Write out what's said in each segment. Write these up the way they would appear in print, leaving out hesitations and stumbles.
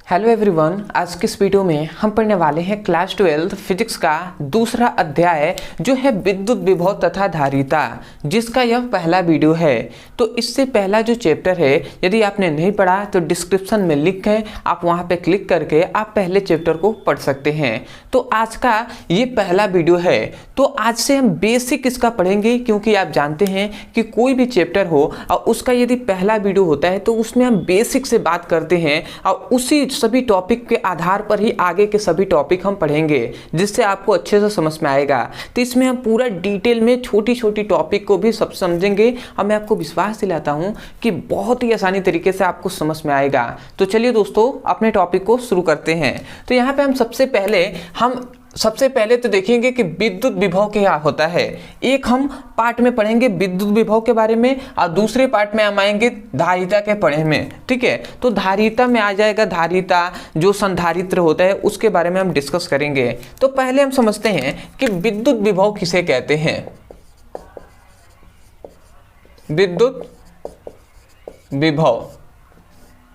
Hello everyone, आज के इस वीडियो में हम पढ़ने वाले हैं क्लास 12 फिजिक्स का दूसरा अध्याय जो है विद्युत विभव तथा धारिता, जिसका यह पहला वीडियो है। तो इससे पहला जो चैप्टर है, यदि आपने नहीं पढ़ा तो डिस्क्रिप्शन में लिंक है, आप वहां पे क्लिक करके आप पहले चैप्टर को पढ़ सकते हैं। तो आज का ये पहला वीडियो है, तो आज से हम बेसिक इसका पढ़ेंगे, क्योंकि आप जानते हैं कि कोई भी चैप्टर हो और उसका यदि पहला वीडियो होता है तो उसमें हम बेसिक से बात करते हैं और उसी सभी टॉपिक के आधार पर ही आगे के सभी टॉपिक हम पढ़ेंगे, जिससे आपको अच्छे से समझ में आएगा। तो इसमें हम पूरा डिटेल में छोटी छोटी टॉपिक को भी सब समझेंगे और मैं आपको विश्वास दिलाता हूं कि बहुत ही आसानी तरीके से आपको समझ में आएगा। तो चलिए दोस्तों, अपने टॉपिक को शुरू करते हैं। तो यहाँ पे हम सबसे पहले तो देखेंगे कि विद्युत विभव क्या होता है। एक हम पार्ट में पढ़ेंगे विद्युत विभव के बारे में और दूसरे पार्ट में हम आएंगे धारिता के पढ़े में। ठीक है, तो धारिता में आ जाएगा धारिता, जो संधारित्र होता है उसके बारे में हम डिस्कस करेंगे। तो पहले हम समझते हैं कि विद्युत विभव किसे कहते हैं। विद्युत विभव,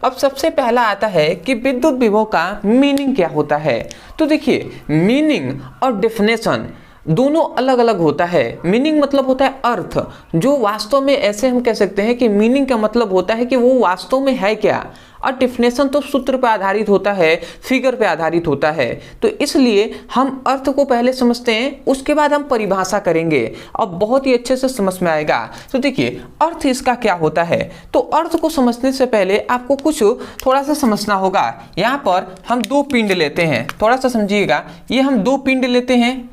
अब सबसे पहला आता है कि विद्युत विभव का मीनिंग क्या होता है। तो देखिए, मीनिंग और डेफिनेशन दोनों अलग अलग होता है। मीनिंग मतलब होता है अर्थ, जो वास्तव में ऐसे हम कह सकते हैं कि मीनिंग का मतलब होता है कि वो वास्तव में है क्या, और डेफिनेशन तो सूत्र पर आधारित होता है, फिगर पे आधारित होता है। तो इसलिए हम अर्थ को पहले समझते हैं, उसके बाद हम परिभाषा करेंगे और बहुत ही अच्छे से समझ में आएगा। तो देखिए, अर्थ इसका क्या होता है। तो अर्थ को समझने से पहले आपको कुछ थोड़ा सा समझना होगा। यहाँ पर हम दो पिंड लेते हैं, थोड़ा सा समझिएगा। ये हम दो पिंड लेते हैं,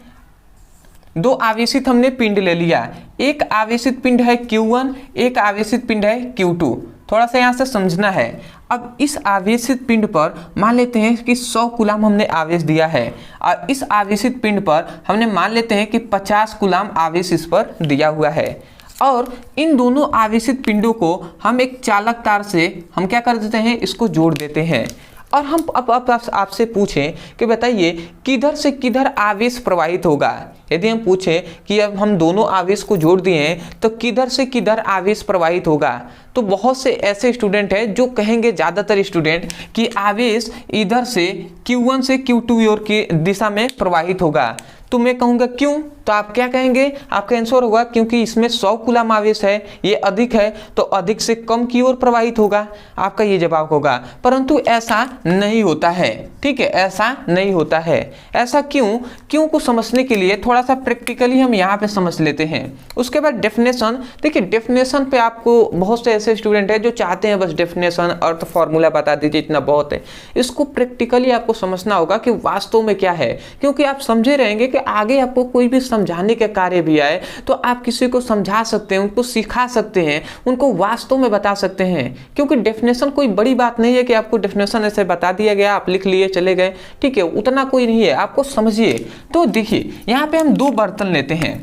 दो आवेशित हमने पिंड ले लिया। एक आवेशित पिंड है Q1, एक आवेशित पिंड है Q2। थोड़ा सा यहाँ से समझना है। अब इस आवेशित पिंड पर मान लेते हैं कि 100 कूलाम हमने आवेश दिया है, और इस आवेशित पिंड पर हमने मान लेते हैं कि 50 कूलाम आवेश इस पर दिया हुआ है। और इन दोनों आवेशित पिंडों को हम एक चालक तार से हम क्या कर देते हैं, इसको जोड़ देते हैं। और हम अब आपसे पूछें कि बताइए किधर से किधर आवेश प्रवाहित होगा। यदि हम पूछें कि अब हम दोनों आवेश को जोड़ दिए हैं तो किधर से किधर आवेश प्रवाहित होगा, तो बहुत से ऐसे स्टूडेंट हैं जो कहेंगे, ज़्यादातर स्टूडेंट, कि आवेश इधर से Q1 से Q2 ओर की दिशा में प्रवाहित होगा। तो मैं कहूँगा क्यों, तो आप क्या कहेंगे, आपका आंसर होगा क्योंकि इसमें 100 कूलाम आवेश है, ये अधिक है तो अधिक से कम की ओर प्रवाहित होगा। आपका ये जवाब होगा। परंतु ऐसा नहीं होता है। ठीक है, ऐसा नहीं होता है। ऐसा क्यों को समझने के लिए थोड़ा सा प्रैक्टिकली हम यहाँ पे समझ लेते हैं। उसके बाद डेफिनेशन। देखिए, डेफिनेशन पे आपको बहुत से ऐसे स्टूडेंट हैं जो चाहते हैं बस डेफिनेशन, अर्थ, फॉर्मूला बता दीजिए, इतना बहुत है। इसको प्रैक्टिकली आपको समझना होगा कि वास्तव में क्या है, क्योंकि आप समझे रहेंगे कि आगे आपको कोई भी समझाने के कार्य भी आए तो आप किसी को समझा सकते हैं, उनको सिखा सकते हैं, उनको वास्तव में बता सकते हैं। क्योंकि डेफिनेशन कोई बड़ी बात नहीं है कि आपको डेफिनेशन ऐसे बता दिया गया, आप लिख लिए चले गए। ठीक है, उतना कोई नहीं है, आपको समझिए। तो देखिए, यहाँ पे हम दो बर्तन लेते हैं।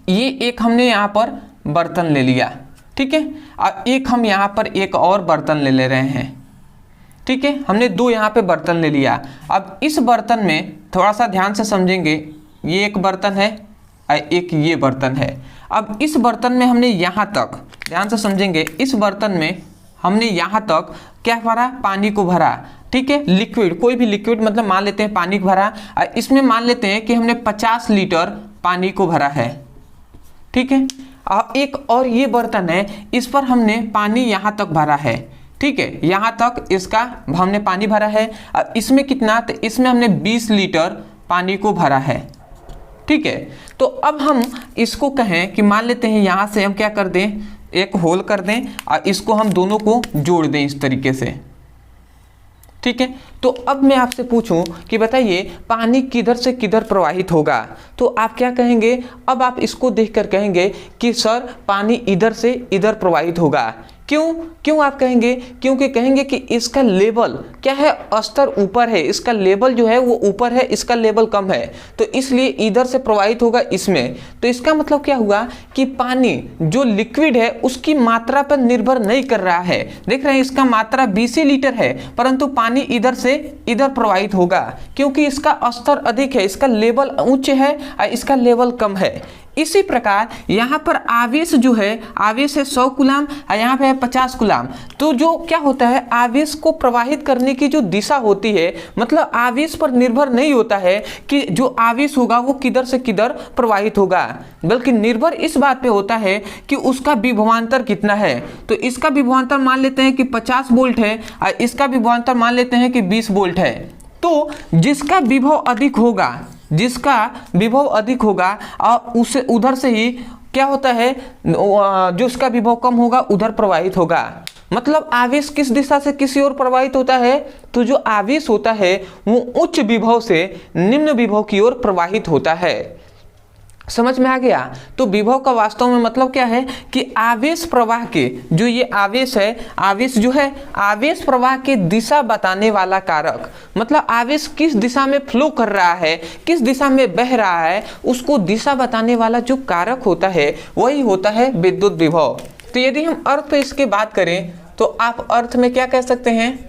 ये एक हमने यहाँ पर बर्तन ले लिया, ठीक है, और एक हम यहाँ पर एक और बर्तन ले रहे हैं। ठीक है, हमने दो यहाँ पे बर्तन ले लिया। अब इस बर्तन में थोड़ा सा ध्यान से समझेंगे, ये एक बर्तन है और एक ये बर्तन है। अब इस बर्तन में हमने यहाँ तक, ध्यान से समझेंगे, इस बर्तन में हमने यहाँ तक क्या भरा, पानी को भरा। ठीक है, लिक्विड, कोई भी लिक्विड, मतलब मान लेते हैं पानी को भरा, और इसमें मान लेते हैं कि हमने 50 लीटर पानी को भरा है। ठीक है, अब एक और ये बर्तन है, इस पर हमने पानी यहाँ तक भरा है। ठीक है, यहाँ तक इसका हमने पानी भरा है। अब इसमें कितना, तो इसमें हमने 20 लीटर पानी को भरा है। ठीक है, तो अब हम इसको कहें कि मान लेते हैं यहाँ से हम क्या कर दें, एक होल कर दें और इसको हम दोनों को जोड़ दें इस तरीके से। ठीक है, तो अब मैं आपसे पूछूं कि बताइए पानी किधर से किधर प्रवाहित होगा, तो आप क्या कहेंगे। अब आप इसको देखकर कहेंगे कि सर पानी इधर से इधर प्रवाहित होगा। क्यों आप कहेंगे, क्योंकि कहेंगे कि इसका लेवल क्या है, स्तर ऊपर है, इसका लेवल जो है वो ऊपर है, इसका लेवल कम है, तो इसलिए इधर से प्रवाहित होगा इसमें। तो इसका मतलब क्या हुआ कि पानी जो लिक्विड है उसकी मात्रा पर निर्भर नहीं कर रहा है। देख रहे हैं, इसका मात्रा 20 लीटर है, परंतु पानी इधर से इधर प्रवाहित होगा क्योंकि इसका स्तर अधिक है, इसका लेवल उच्च है और इसका लेवल कम है। इसी प्रकार यहाँ पर आवेश जो है, आवेश है 100 कूलाम और यहाँ पे है 50 कूलाम। तो जो क्या होता है, आवेश को प्रवाहित करने की जो दिशा होती है, मतलब आवेश पर निर्भर नहीं होता है कि जो आवेश होगा वो किधर से किधर प्रवाहित होगा, बल्कि निर्भर इस बात पे होता है कि उसका विभवांतर कितना है। तो इसका विभवांतर मान लेते हैं कि 50 वोल्ट है और इसका विभवांतर मान लेते हैं कि 20 वोल्ट है। तो जिसका विभव अधिक होगा, जिसका विभव अधिक होगा और उसे उधर से ही क्या होता है, जो उसका विभव कम होगा उधर प्रवाहित होगा। मतलब आवेश किस दिशा से किसी ओर प्रवाहित होता है, तो जो आवेश होता है वो उच्च विभव से निम्न विभव की ओर प्रवाहित होता है। समझ में आ गया। तो विभव का वास्तव में मतलब क्या है कि आवेश प्रवाह के, जो ये आवेश है, आवेश जो है आवेश प्रवाह के दिशा बताने वाला कारक, मतलब आवेश किस दिशा में फ्लो कर रहा है, किस दिशा में बह रहा है, उसको दिशा बताने वाला जो कारक होता है वही होता है विद्युत विभव। तो यदि हम अर्थ पे इसकी बात करें तो आप अर्थ में क्या कह सकते हैं,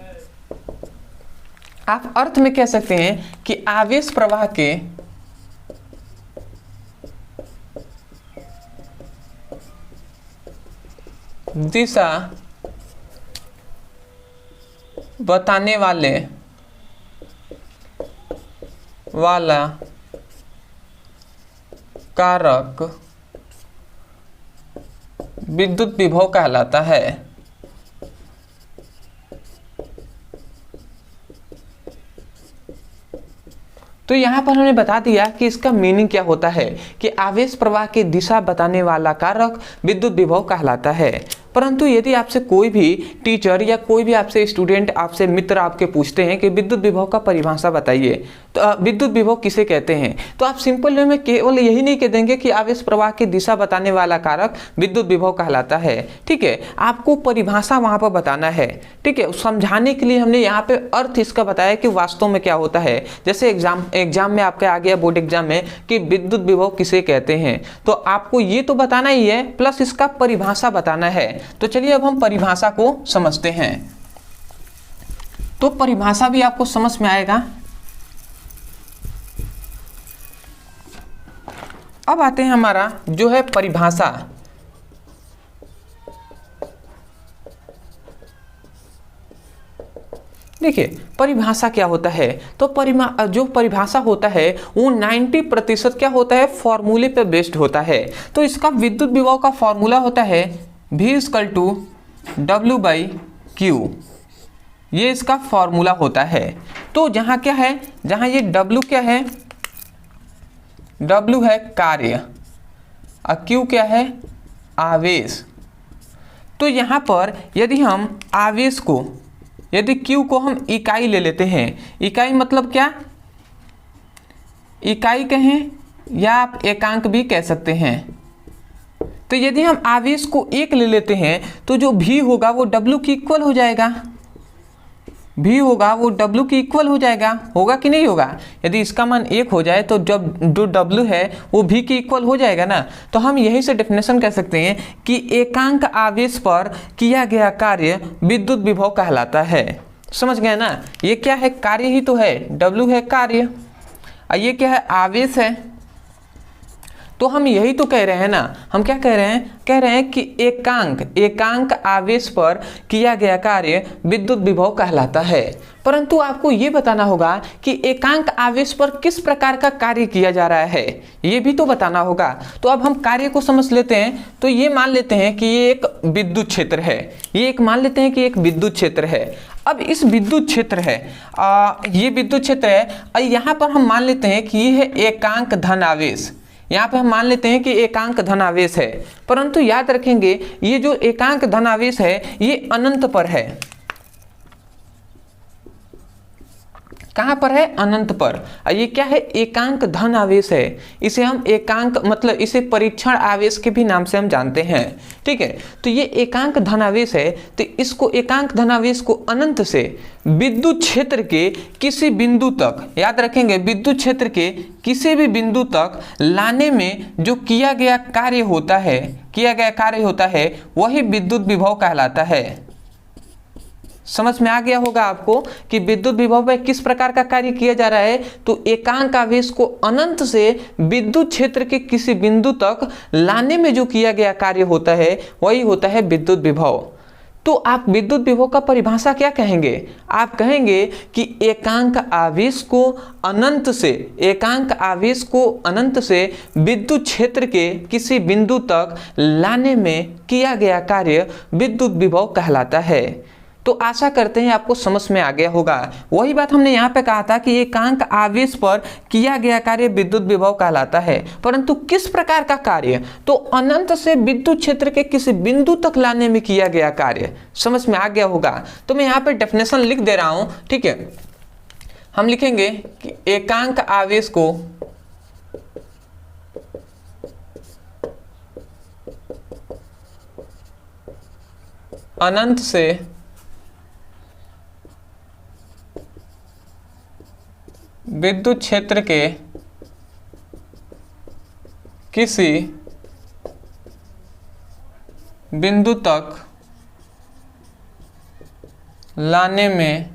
आप अर्थ में कह सकते हैं कि आवेश प्रवाह के दिशा बताने वाला कारक विद्युत विभव कहलाता है। तो यहाँ पर हमने बता दिया कि इसका मीनिंग क्या होता है कि आवेश प्रवाह की दिशा बताने वाला कारक विद्युत विभव कहलाता है। परंतु यदि आपसे कोई भी टीचर या कोई भी आपसे स्टूडेंट, आपसे मित्र आपके पूछते हैं कि विद्युत विभव का परिभाषा बताइए, तो विद्युत विभव किसे कहते हैं, तो आप सिंपल वे में केवल यही नहीं कह देंगे कि आवेश प्रवाह की दिशा बताने वाला कारक विद्युत विभव कहलाता है। ठीक है, आपको परिभाषा वहाँ पर बताना है। ठीक है, समझाने के लिए हमने यहाँ पे अर्थ इसका बताया कि वास्तव में क्या होता है। जैसे एग्जाम में आपके आ गया, बोर्ड एग्जाम में, कि विद्युत विभव किसे कहते हैं, तो आपको ये तो बताना ही है, प्लस इसका परिभाषा बताना है। तो चलिए अब हम परिभाषा को समझते हैं। तो परिभाषा भी आपको समझ में आएगा। अब आते हैं हमारा जो है परिभाषा। देखिए परिभाषा क्या होता है, तो जो परिभाषा होता है वो 90% क्या होता है, फॉर्मूले पे बेस्ड होता है। तो इसका विद्युत विभव का फॉर्मूला होता है V=W/Q, ये इसका फॉर्मूला होता है। तो जहाँ क्या है, जहाँ ये W क्या है, W है कार्य और Q क्या है, आवेश। तो यहाँ पर यदि हम आवेश को, यदि Q को हम इकाई ले लेते हैं, इकाई मतलब क्या, इकाई कहें या आप एकांक भी कह सकते हैं। तो यदि हम आवेश को 1 ले लेते हैं तो जो V होगा वो W की इक्वल हो जाएगा, V होगा वो W की इक्वल हो जाएगा, होगा कि नहीं होगा। यदि इसका मान 1 हो जाए तो जब जो W है वो V की इक्वल हो जाएगा ना। तो हम यही से डेफिनेशन कह सकते हैं कि एकांक आवेश पर किया गया कार्य विद्युत विभव कहलाता है। समझ गए ना, ये क्या है, कार्य ही तो है, W है कार्य और ये क्या है, आवेश है। तो हम यही तो कह रहे हैं ना, हम क्या कह रहे हैं कि एकांक आवेश पर किया गया कार्य विद्युत विभव कहलाता है। परंतु आपको ये बताना होगा कि एकांक आवेश पर किस प्रकार का कार्य किया जा रहा है, ये भी तो बताना होगा। तो अब हम कार्य को समझ लेते हैं। तो ये मान लेते हैं कि ये एक विद्युत क्षेत्र है, ये एक मान लेते हैं कि एक विद्युत क्षेत्र है। अब इस विद्युत क्षेत्र है, ये विद्युत क्षेत्र है और यहाँ पर हम मान लेते हैं कि ये है एकांक धन आवेश। यहाँ पे हम मान लेते हैं कि एकांक धनावेश है। परंतु याद रखेंगे ये जो एकांक धनावेश है ये अनंत पर है। कहाँ पर है, अनंत पर। और ये क्या है, एकांक धन आवेश है। इसे हम एकांक मतलब इसे परीक्षण आवेश के भी नाम से हम जानते हैं। ठीक है, तो ये एकांक धनावेश है। तो इसको एकांक धनावेश को अनंत से विद्युत क्षेत्र के किसी बिंदु तक, याद रखेंगे विद्युत क्षेत्र के किसी भी बिंदु तक लाने में जो किया गया कार्य होता है वही विद्युत विभव कहलाता है। समझ में आ गया होगा आपको कि विद्युत विभव में किस प्रकार का कार्य किया जा रहा है। तो एकांक आवेश को अनंत से विद्युत क्षेत्र के किसी बिंदु तक लाने में जो किया गया कार्य होता है वही होता है विद्युत विभव। तो आप विद्युत विभव का परिभाषा क्या कहेंगे? आप कहेंगे कि एकांक आवेश को अनंत से विद्युत क्षेत्र के किसी बिंदु तक लाने में किया गया कार्य विद्युत विभव कहलाता है। तो आशा करते हैं आपको समझ में आ गया होगा। वही बात हमने यहाँ पे कहा था कि एकांक आवेश पर किया गया कार्य विद्युत विभव कहलाता है, परंतु किस प्रकार का कार्य? तो अनंत से विद्युत क्षेत्र के किसी बिंदु तक लाने में किया गया कार्य। समझ में आ गया होगा। तो मैं यहाँ पे डेफिनेशन लिख दे रहा हूँ, ठीक है। हम लिखेंगे कि एकांक आवेश को अनंत से विद्युत क्षेत्र के किसी बिंदु तक लाने में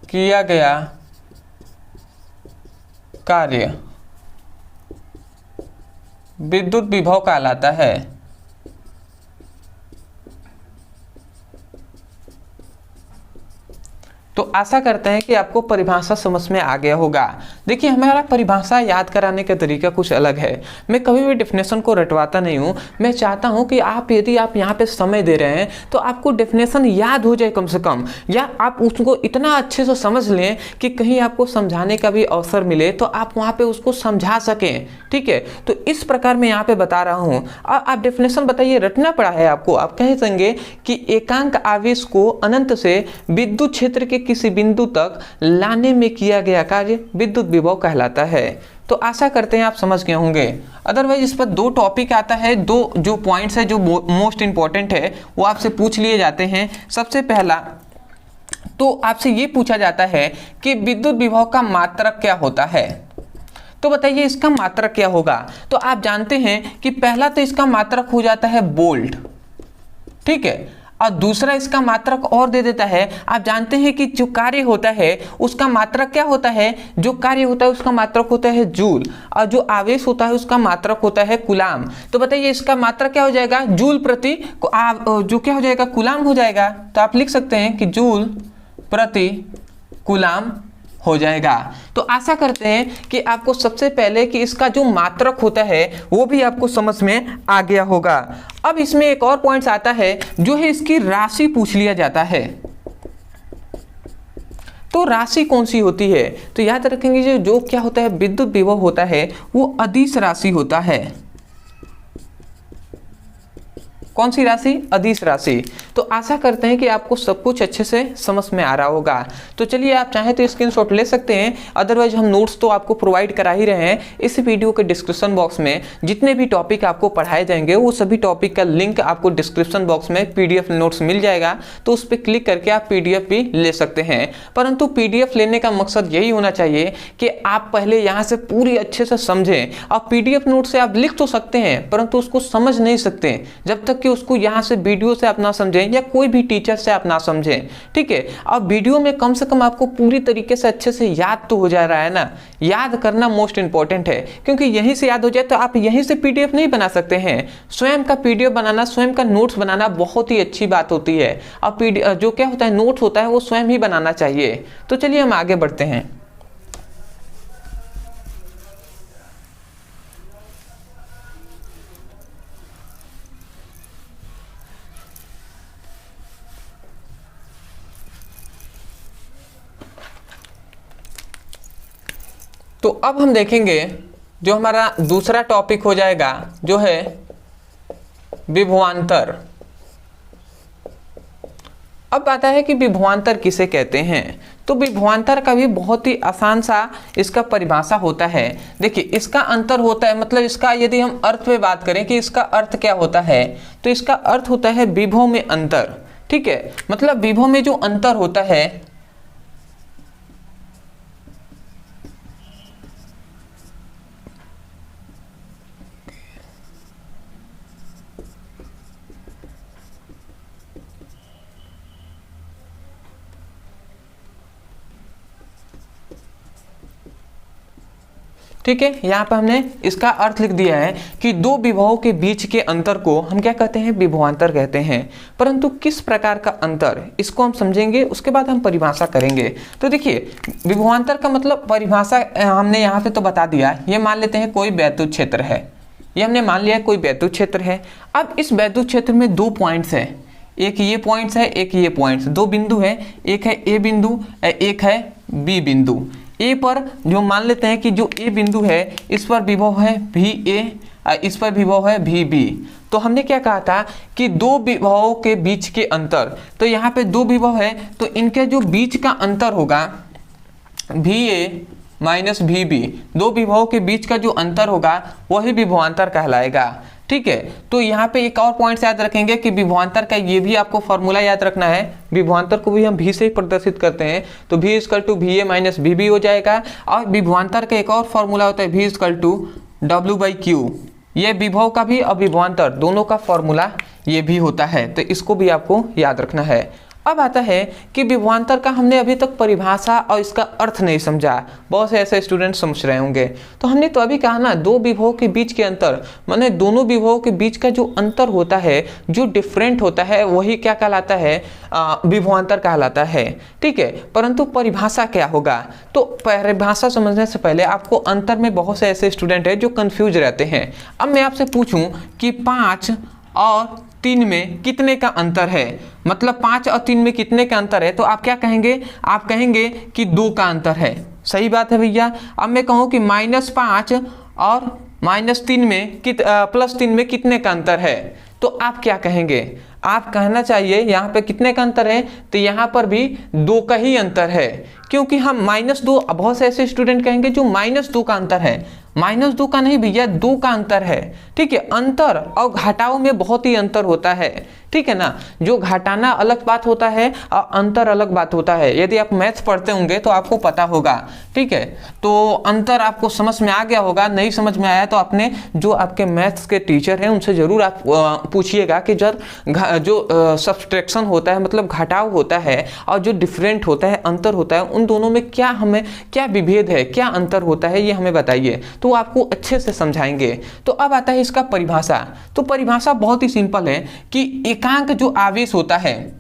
किया गया कार्य विद्युत विभव कहलाता है। तो आशा करते हैं कि आपको परिभाषा समझ में आ गया होगा। देखिए, हमारा परिभाषा याद कराने का तरीका कुछ अलग है। मैं कभी भी डेफिनेशन को रटवाता नहीं हूँ। मैं चाहता हूँ कि यदि आप यहाँ पे समय दे रहे हैं तो आपको डेफिनेशन याद हो जाए कम से कम, या आप उसको इतना अच्छे से समझ लें कि कहीं आपको समझाने का भी अवसर मिले तो आप वहाँ पर उसको समझा सकें, ठीक है। तो इस प्रकार मैं यहाँ पर बता रहा हूँ। और आप डेफिनेशन बताइए, रटना पड़ा है आपको। आप कह देंगे कि एकांक आवेश को अनंत से विद्युत क्षेत्र के किसी बिंदु तक लाने में किया गया कार्य विद्युत विभव कहलाता है। तो आशा करते हैं आप समझ गए होंगे। अदरवाइज इस पर 2 टॉपिक आता है, 2 जो पॉइंट्स है जो मोस्ट इंपॉर्टेंट है वो आपसे पूछ लिए जाते हैं। सबसे पहला तो आपसे ये पूछा जाता है कि विद्युत विभव का मात्रक क्या होता है। तो बताइए इसका मात्रक क्या होगा। तो आप जानते हैं कि पहला तो इसका मात्रक हो जाता है वोल्ट, ठीक है। और दूसरा इसका मात्रक और दे देता है। आप जानते हैं कि जो कार्य होता है उसका मात्रक क्या होता है? जो कार्य होता है उसका मात्रक होता है जूल, और जो आवेश होता है उसका मात्रक होता है कूलाम। तो बताइए इसका मात्रक क्या हो जाएगा? जूल प्रति जो क्या हो जाएगा? कूलाम हो जाएगा। तो आप लिख सकते हैं कि जूल प्रति कूलाम हो जाएगा। तो आशा करते हैं कि आपको सबसे पहले कि इसका जो मात्रक होता है वो भी आपको समझ में आ गया होगा। अब इसमें एक और पॉइंट्स आता है जो है इसकी राशि पूछ लिया जाता है। तो राशि कौन सी होती है? तो याद रखेंगे जो क्या होता है विद्युत विभव होता है वो अदिश राशि होता है। कौन सी राशि? अदिश राशि। तो आशा करते हैं कि आपको सब कुछ अच्छे से समझ में आ रहा होगा। तो चलिए आप चाहें तो स्क्रीनशॉट ले सकते हैं, अदरवाइज हम नोट्स तो आपको प्रोवाइड करा ही रहे हैं। इस वीडियो के डिस्क्रिप्शन बॉक्स में जितने भी टॉपिक आपको पढ़ाए जाएंगे वो सभी टॉपिक का लिंक आपको डिस्क्रिप्शन बॉक्स में PDF नोट्स मिल जाएगा। तो उस पर क्लिक करके आप PDF भी ले सकते हैं। परंतु PDF लेने का मकसद यही होना चाहिए कि आप पहले यहाँ से पूरी अच्छे से समझें। और PDF नोट से आप लिख तो सकते हैं परंतु उसको समझ नहीं सकते जब तक कि उसको यहाँ से वीडियो से आप ना समझें या कोई भी टीचर से आप ना समझें, ठीक है। अब वीडियो में कम से कम आपको पूरी तरीके से अच्छे से याद तो हो जा रहा है ना। याद करना मोस्ट इंपॉर्टेंट है, क्योंकि यहीं से याद हो जाए तो आप यहीं से PDF नहीं बना सकते हैं। स्वयं का PDF बनाना, स्वयं का नोट्स बनाना बहुत ही अच्छी बात होती है। अब जो क्या होता है नोट्स होता है वो स्वयं ही बनाना चाहिए। तो चलिए हम आगे बढ़ते हैं। तो अब हम देखेंगे जो हमारा दूसरा टॉपिक हो जाएगा जो है विभवांतर। अब आता है कि विभवांतर किसे कहते हैं। तो विभवांतर का भी बहुत ही आसान सा इसका परिभाषा होता है। देखिए इसका अंतर होता है, मतलब इसका यदि हम अर्थ में बात करें कि इसका अर्थ क्या होता है, तो इसका अर्थ होता है विभव में अंतर, ठीक है। मतलब विभव में जो अंतर होता है ठीक है, यहाँ पर हमने इसका अर्थ लिख दिया है कि दो विभवों के बीच के अंतर को हम क्या कहते हैं, विभवांतर कहते हैं। परंतु किस प्रकार का अंतर, इसको हम समझेंगे, उसके बाद हम परिभाषा करेंगे। तो देखिए, विभवांतर का मतलब परिभाषा हमने यहाँ पे तो बता दिया। ये मान लेते हैं कोई वैद्युत क्षेत्र है, ये हमने मान लिया कोई वैद्युत क्षेत्र है। अब इस वैद्युत क्षेत्र में दो पॉइंट्स है, एक ये पॉइंट्स है, एक ये पॉइंट्स, दो बिंदु है, एक है ए बिंदु, एक है बी बिंदु। ए पर जो मान लेते हैं कि जो ए बिंदु है इस पर विभव है भी ए, इस पर विभव है भी बी। तो हमने क्या कहा था कि दो विभवों के बीच के अंतर, तो यहाँ पे दो विभव है तो इनके जो बीच का अंतर होगा भी ए माइनस भी बी, दो विभवों के बीच का जो अंतर होगा वही विभवांतर कहलाएगा। ठीक है, तो यहाँ पे एक और पॉइंट याद रखेंगे कि विभवांतर का ये भी आपको फॉर्मूला याद रखना है। विभवांतर को भी हम भी से ही प्रदर्शित करते हैं, तो v इक्वल टू भी ए माइनस भी बी हो जाएगा। और विभवांतर का एक और फॉर्मूला होता है v equal to W by Q. ये विभव का भी और विभवांतर दोनों का फॉर्मूला ये भी होता है, तो इसको भी आपको याद रखना है। अब आता है कि विभवांतर का हमने अभी तक परिभाषा और इसका अर्थ नहीं समझा। बहुत से ऐसे स्टूडेंट समझ रहे होंगे। तो हमने तो अभी कहा ना, दो विभवों के बीच के अंतर, माने दोनों विभवों के बीच का जो अंतर होता है, जो डिफरेंट होता है, वही क्या कहलाता है, विभवांतर कहलाता है। ठीक है, परंतु परिभाषा क्या होगा, तो परिभाषा समझने से पहले आपको अंतर में बहुत से ऐसे स्टूडेंट हैं जो कन्फ्यूज रहते हैं। अब मैं आपसे पूछूं कि 5 और 3 में कितने का अंतर है, मतलब 5 और 3 में कितने का अंतर है, तो आप क्या कहेंगे, आप कहेंगे कि 2 का अंतर है। सही बात है भैया। अब मैं कहूँ कि -5 और -3 में +3 में कितने का अंतर है, तो आप क्या कहेंगे, आप कहना चाहिए यहाँ पे कितने का अंतर है, तो यहाँ पर भी 2 का ही अंतर है। क्योंकि हम -2, बहुत से ऐसे स्टूडेंट कहेंगे जो -2 का अंतर है, -2 का नहीं भैया, 2 का अंतर है। ठीक है, अंतर और घटाव में बहुत ही अंतर होता है। ठीक है ना, जो घटाना अलग बात होता है और अंतर अलग बात होता है। यदि आप मैथ्स पढ़ते होंगे तो आपको पता होगा। ठीक है, तो अंतर आपको समझ में आ गया होगा। नहीं समझ में आया तो अपने जो आपके मैथ्स के टीचर हैं उनसे ज़रूर आप पूछिएगा कि जब जो सब्सट्रैक्शन होता है, मतलब घटाव होता है, और जो डिफरेंट होता है, अंतर होता है, उन दोनों में क्या हमें क्या विभेद है, क्या अंतर होता है, ये हमें बताइए, तो आपको अच्छे से समझाएंगे। तो अब आता है इसका परिभाषा। तो परिभाषा बहुत ही सिंपल है कि एकांक जो आवेश होता है,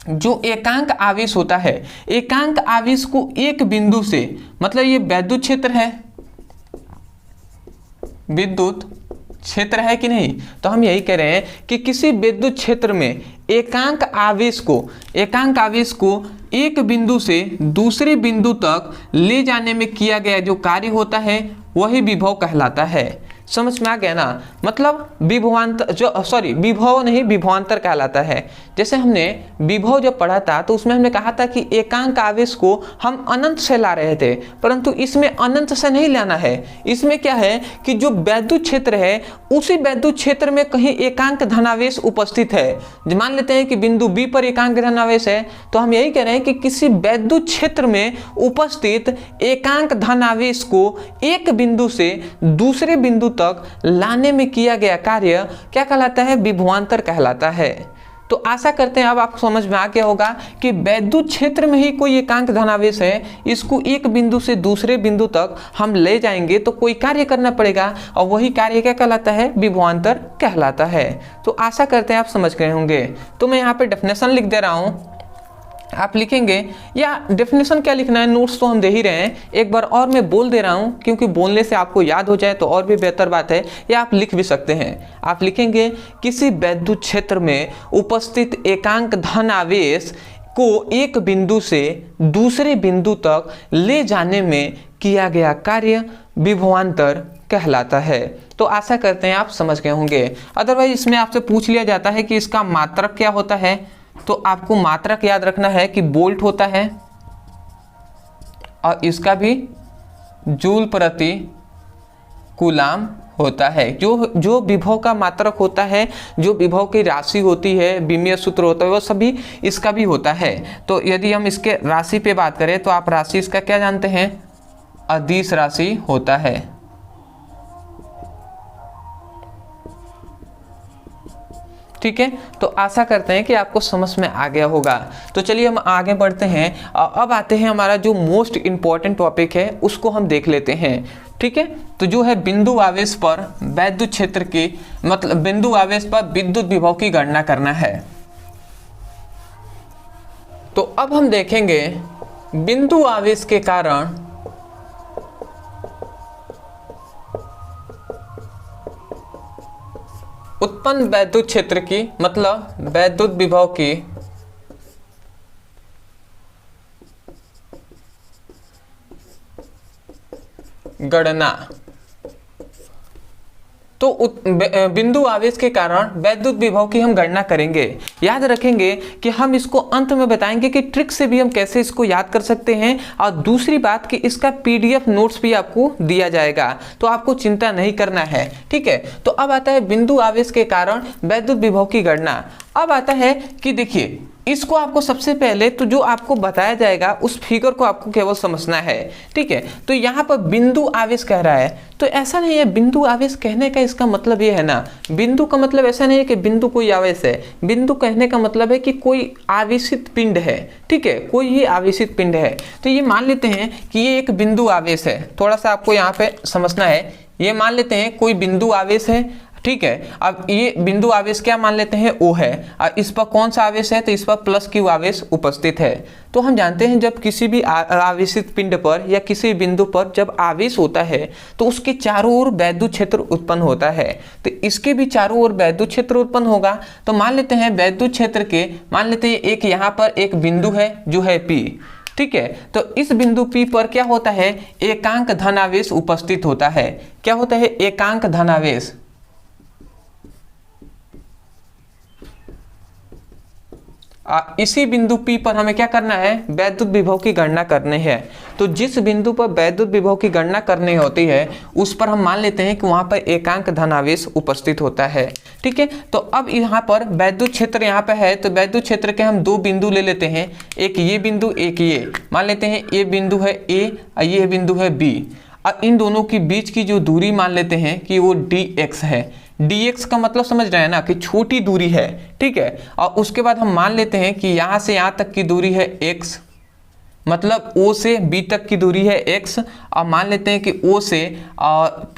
जो एकांक आवेश होता है, एकांक आवेश को एक बिंदु से, मतलब ये विद्युत क्षेत्र है, विद्युत क्षेत्र है कि नहीं, तो हम यही कह रहे हैं कि किसी विद्युत क्षेत्र में एकांक आवेश को एक बिंदु से दूसरे बिंदु तक ले जाने में किया गया जो कार्य होता है वही विभव कहलाता है। समझ में आ गया ना, मतलब विभव नहीं, विभवांतर कहलाता है। जैसे हमने विभव जब पढ़ा था तो उसमें हमने कहा था कि एकांक आवेश को हम अनंत से ला रहे थे, परंतु इसमें अनंत से नहीं लाना है। इसमें क्या है कि जो वैद्युत क्षेत्र है उसी वैद्युत क्षेत्र में कहीं एकांक धनावेश उपस्थित है। मान लेते हैं कि बिंदु बी पर एकांक धनावेश है, तो हम यही कह रहे हैं कि किसी वैद्युत क्षेत्र में उपस्थित एकांक धनावेश को एक बिंदु से दूसरे बिंदु तक लाने में किया गया कार्य क्या कहलाता है, विभवांतर कहलाता है। तो आशा करते हैं अब आप समझ में आ गया होगा कि वैद्युत क्षेत्र में ही कोई एकांक धनावेश है, इसको एक बिंदु से दूसरे बिंदु तक हम ले जाएंगे तो कोई कार्य करना पड़ेगा, और वही कार्य क्या कहलाता है, विभवांतर कहलाता है। तो आशा करते हैं आप समझ गए होंगे। तो मैं यहाँ पे डेफिनेशन लिख दे रहा हूँ, आप लिखेंगे, या डेफिनेशन क्या लिखना है, नोट्स तो हम दे ही रहे हैं, एक बार और मैं बोल दे रहा हूँ क्योंकि बोलने से आपको याद हो जाए तो और भी बेहतर बात है, या आप लिख भी सकते हैं। आप लिखेंगे किसी वैद्युत क्षेत्र में उपस्थित एकांक धन आवेश को एक बिंदु से दूसरे बिंदु तक ले जाने में किया गया कार्य विभवांतर कहलाता है। तो आशा करते हैं आप समझ गए होंगे। अदरवाइज इसमें आपसे पूछ लिया जाता है कि इसका मात्रक क्या होता है, तो आपको मात्रक याद रखना है कि वोल्ट होता है, और इसका भी जूल प्रति कूलाम होता है। जो विभव का मात्रक होता है, जो विभव की राशि होती है, विमीय सूत्र होता है, वो सभी इसका भी होता है। तो यदि हम इसके राशि पे बात करें तो आप राशि इसका क्या जानते हैं, अदिश राशि होता है। ठीक है, तो आशा करते हैं कि आपको समझ में आ गया होगा। तो चलिए हम आगे बढ़ते हैं। अब आते हैं हमारा जो मोस्ट इम्पॉर्टेंट टॉपिक है उसको हम देख लेते हैं। ठीक है, तो जो है बिंदु आवेश पर वैद्युत क्षेत्र की मतलब बिंदु आवेश पर विद्युत विभव की गणना करना है। तो अब हम देखेंगे बिंदु आवेश के कारण उत्पन्न वैद्युत क्षेत्र की मतलब वैद्युत विभव की गणना। तो बिंदु आवेश के कारण वैद्युत विभव की हम गणना करेंगे। याद रखेंगे कि हम इसको अंत में बताएंगे कि ट्रिक से भी हम कैसे इसको याद कर सकते हैं, और दूसरी बात कि इसका पीडीएफ नोट्स भी आपको दिया जाएगा, तो आपको चिंता नहीं करना है। ठीक है, तो अब आता है बिंदु आवेश के कारण वैद्युत विभव की गणना। अब आता है कि देखिए इसको आपको सबसे पहले तो जो आपको बताया जाएगा उस फिगर को आपको केवल समझना है। ठीक है, तो यहाँ पर बिंदु आवेश कह रहा है, तो ऐसा नहीं है बिंदु आवेश कहने का इसका मतलब ये है ना, बिंदु का मतलब ऐसा नहीं है कि बिंदु कोई आवेश है। बिंदु कहने का मतलब है कि कोई आवेशित पिंड है। ठीक है, कोई ही आवेशित पिंड है। तो ये मान लेते हैं कि ये एक बिंदु आवेश है, थोड़ा सा आपको यहाँ पे समझना है। ये मान लेते हैं कोई बिंदु आवेश है। ठीक है, अब ये बिंदु आवेश क्या मान लेते हैं, O है, और इस पर कौन सा आवेश है, तो इस पर प्लस Q आवेश उपस्थित है। तो हम जानते हैं जब किसी भी आवेशित पिंड पर या किसी बिंदु पर जब आवेश होता है तो उसके चारों ओर वैद्युत क्षेत्र उत्पन्न होता है। तो इसके भी चारों ओर वैद्युत क्षेत्र उत्पन्न होगा। तो मान लेते हैं वैद्युत क्षेत्र के, मान लेते हैं एक यहाँ पर एक बिंदु है जो है P। ठीक है, तो इस बिंदु P पर क्या होता है, एकांक धनावेश उपस्थित होता है। क्या होता है, एकांक धनावेश। इसी बिंदु P पर हमें क्या करना है, वैद्युत विभव की गणना करनी है। तो जिस बिंदु पर वैद्युत विभव की गणना करनी होती है उस पर हम मान लेते हैं कि वहां पर एकांक धनावेश उपस्थित होता है। ठीक है, तो अब यहाँ पर वैद्युत क्षेत्र यहाँ पे है, तो वैद्युत क्षेत्र के हम दो बिंदु ले लेते हैं, एक ये बिंदु एक ये। मान लेते हैं ये बिंदु है A और ये बिंदु है B, और इन दोनों के बीच की जो दूरी मान लेते हैं कि वो dx है। dx का मतलब समझ रहे हैं ना कि छोटी दूरी है। ठीक है, और उसके बाद हम मान लेते हैं कि यहाँ से यहाँ तक की दूरी है x, मतलब O से B तक की दूरी है x, और मान लेते हैं कि O से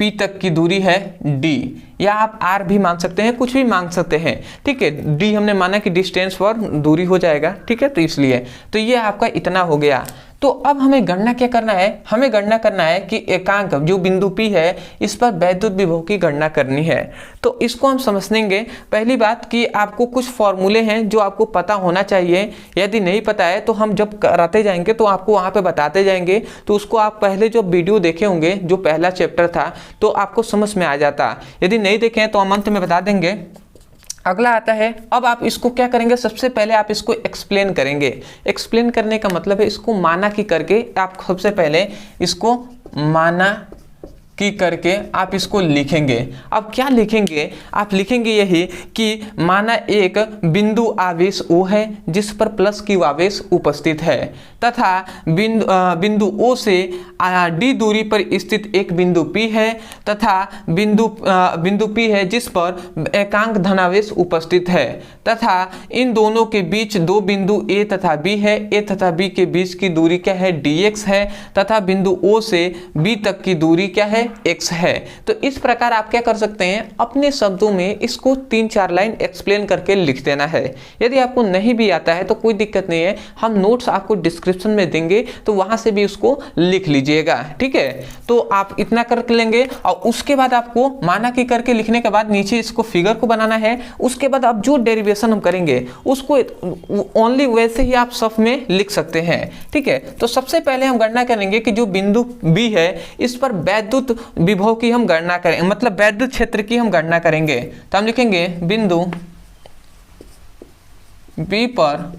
P तक की दूरी है d, या आप r भी मान सकते हैं, कुछ भी मान सकते हैं। ठीक है, d हमने माना कि डिस्टेंस पर दूरी हो जाएगा। ठीक है, तो इसलिए तो ये आपका इतना हो गया। तो अब हमें गणना क्या करना है, हमें गणना करना है कि एकांक जो बिंदु P है इस पर वैद्युत विभव की गणना करनी है। तो इसको हम समझेंगे। पहली बात कि आपको कुछ फॉर्मूले हैं जो आपको पता होना चाहिए, यदि नहीं पता है तो हम जब कराते जाएंगे तो आपको वहाँ पे बताते जाएंगे, तो उसको आप पहले जो वीडियो देखे होंगे जो पहला चैप्टर था तो आपको समझ में आ जाता। यदि नहीं देखे हैं तो हम अंत में बता देंगे। अगला आता है, अब आप इसको क्या करेंगे, सबसे पहले आप इसको एक्सप्लेन करेंगे। एक्सप्लेन करने का मतलब है इसको माना की करके आप सबसे पहले इसको माना की करके आप इसको लिखेंगे। अब क्या लिखेंगे, आप लिखेंगे यही कि माना एक बिंदु आवेश O है जिस पर प्लस Q आवेश उपस्थित है, तथा बिंदु O से D दूरी पर स्थित एक बिंदु P है, तथा बिंदु P है जिस पर एकांक धनावेश उपस्थित है, तथा इन दोनों के बीच दो बिंदु A तथा B है। A तथा B के बीच की दूरी क्या है, dx है, तथा बिंदु O से B तक की दूरी क्या है, x है। तो इस प्रकार आप क्या कर सकते हैं, अपने शब्दों में इसको 3-4 लाइन एक्सप्लेन करके लिख देना है। यदि आपको नहीं भी आता है तो कोई दिक्कत नहीं है, हम नोट्स आपको डिस्क्रिप्शन में देंगे तो वहां से भी उसको लिख लीजिएगा। ठीक है, तो आप इतना कर लेंगे, और उसके बाद आपको माना की करके लिखने के बाद नीचे इसको फिगर को बनाना है। उसके बाद आप जो डेरिवेशन हम करेंगे उसको ओनली वैसे ही आप सब में लिख सकते हैं। ठीक है, तो सबसे पहले हम गणना करेंगे कि जो बिंदु B है इस पर वैद्युत विभव की हम गणना करें, मतलब वैद्युत क्षेत्र की हम गणना करेंगे। तो हम लिखेंगे बिंदु B पर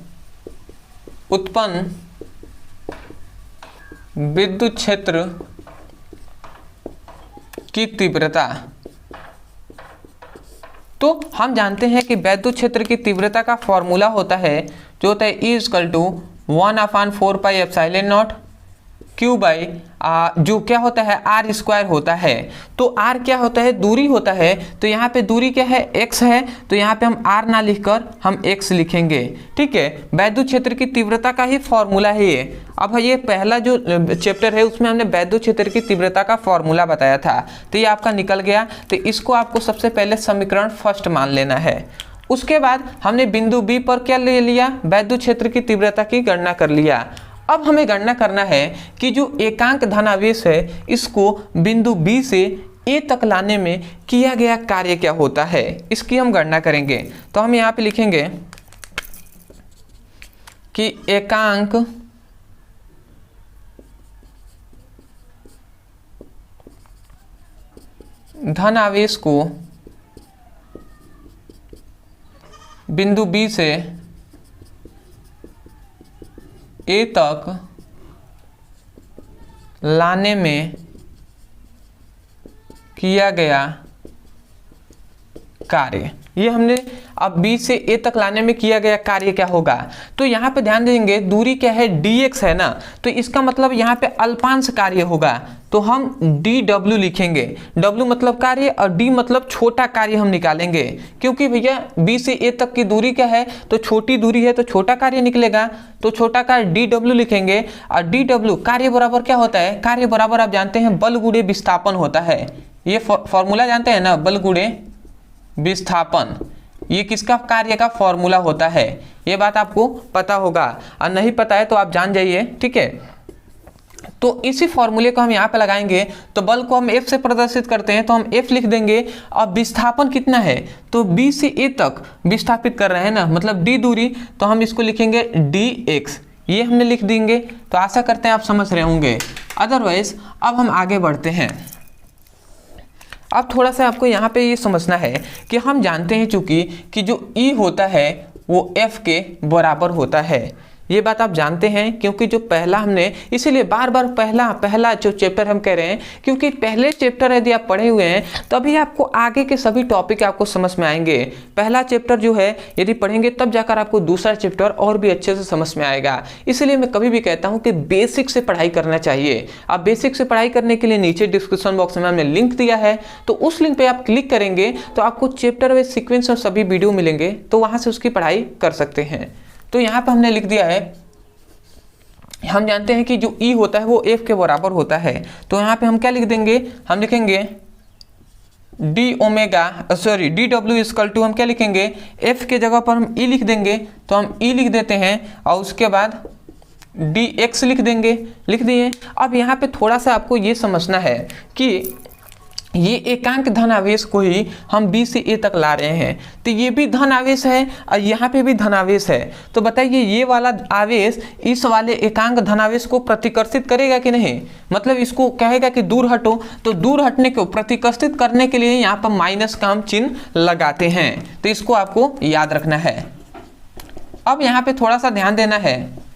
उत्पन्न विद्युत क्षेत्र की तीव्रता। तो हम जानते हैं कि वैद्युत क्षेत्र की तीव्रता का फॉर्मूला होता है जो होता है E = 1/4 pi epsilon not Q by जो क्या होता है आर स्क्वायर होता है। तो आर क्या होता है, दूरी होता है। तो यहाँ पे दूरी क्या है, एक्स है। तो यहाँ पे हम आर ना लिखकर हम एक्स लिखेंगे। ठीक है, वैद्युत क्षेत्र की तीव्रता का ही फॉर्मूला है ये। अब ये पहला जो चैप्टर है उसमें हमने वैद्युत क्षेत्र की तीव्रता का फॉर्मूला बताया था, तो ये आपका निकल गया। तो इसको आपको सबसे पहले समीकरण फर्स्ट मान लेना है। उसके बाद हमने बिंदु बी पर क्या ले लिया, वैद्युत क्षेत्र की तीव्रता की गणना कर लिया। अब हमें गणना करना है कि जो एकांक धनावेश है इसको बिंदु बी से ए तक लाने में किया गया कार्य क्या होता है, इसकी हम गणना करेंगे। तो हम यहाँ पे लिखेंगे कि एकांक धनावेश को बिंदु बी से ए तक लाने में किया गया कार्य, ये हमने अब बी से ए तक लाने में किया गया कार्य क्या होगा। तो यहाँ पे ध्यान देंगे दूरी क्या है, dx है ना, तो इसका मतलब यहाँ पे अल्पांश कार्य होगा। तो हम dw लिखेंगे, w मतलब कार्य और d मतलब छोटा कार्य हम निकालेंगे, क्योंकि भैया b से a तक की दूरी क्या है, तो छोटी दूरी है तो छोटा कार्य निकलेगा। तो छोटा कार्य dw लिखेंगे और dw कार्य बराबर क्या होता है, कार्य बराबर आप जानते हैं बल गुणे विस्थापन होता है। ये फॉर्मूला जानते हैं ना, बल गुणे विस्थापन, ये किसका कार्य का फॉर्मूला होता है, ये बात आपको पता होगा, और नहीं पता है तो आप जान जाइए। ठीक है, तो इसी फॉर्मूले को हम यहाँ पे लगाएंगे। तो बल को हम F से प्रदर्शित करते हैं, तो हम F लिख देंगे। अब विस्थापन कितना है, तो B से A तक विस्थापित कर रहे हैं ना, मतलब D दूरी, तो हम इसको लिखेंगे dx, ये हमने लिख देंगे। तो आशा करते हैं आप समझ रहे होंगे। अदरवाइज अब हम आगे बढ़ते हैं। अब थोड़ा सा आपको यहाँ पे ये समझना है कि हम जानते हैं चूंकि कि जो E होता है वो F के बराबर होता है, ये बात आप जानते हैं, क्योंकि जो पहला हमने, इसीलिए बार बार पहला जो चैप्टर हम कह रहे हैं, क्योंकि पहले चैप्टर यदि आप पढ़े हुए हैं तभी आपको आगे के सभी टॉपिक आपको समझ में आएंगे। पहला चैप्टर जो है यदि पढ़ेंगे तब जाकर आपको दूसरा चैप्टर और भी अच्छे से समझ में आएगा। इसलिए मैं कभी भी कहता हूँ कि बेसिक से पढ़ाई करना चाहिए। आप बेसिक से पढ़ाई करने के लिए नीचे डिस्क्रिप्शन बॉक्स में हमने लिंक दिया है, तो उस लिंक पर आप क्लिक करेंगे तो आपको चैप्टर वाइज सीक्वेंस और सभी वीडियो मिलेंगे, तो वहाँ से उसकी पढ़ाई कर सकते हैं। तो यहाँ पे हमने लिख दिया है, हम जानते हैं कि जो E होता है वो F के बराबर होता है। तो यहाँ पे हम क्या लिख देंगे, हम लिखेंगे dw इक्वल टू, हम क्या लिखेंगे, F के जगह पर हम E लिख देंगे। तो हम E लिख देते हैं और उसके बाद dx लिख देंगे, लिख दिए। अब यहाँ पे थोड़ा सा आपको ये समझना है कि ये एकांक धन आवेश को ही हम B से A तक ला रहे हैं, तो ये भी धन आवेश है और यहाँ पे भी धन आवेश है। तो बताइए ये वाला आवेश इस वाले एकांक धन आवेश को प्रतिकर्षित करेगा कि नहीं, मतलब इसको कहेगा कि दूर हटो, तो दूर हटने को प्रतिकर्षित करने के लिए यहाँ पर माइनस का हम चिन्ह लगाते हैं। तो इसको आपको याद रखना है। अब यहाँ पे थोड़ा सा ध्यान देना है,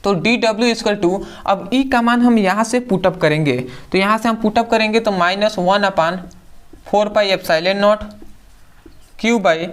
तो dw इक्वल टू, अब E का मान हम यहाँ से पुटअप करेंगे। तो यहाँ से हम पुटअप करेंगे तो -1/4πε0 q बाई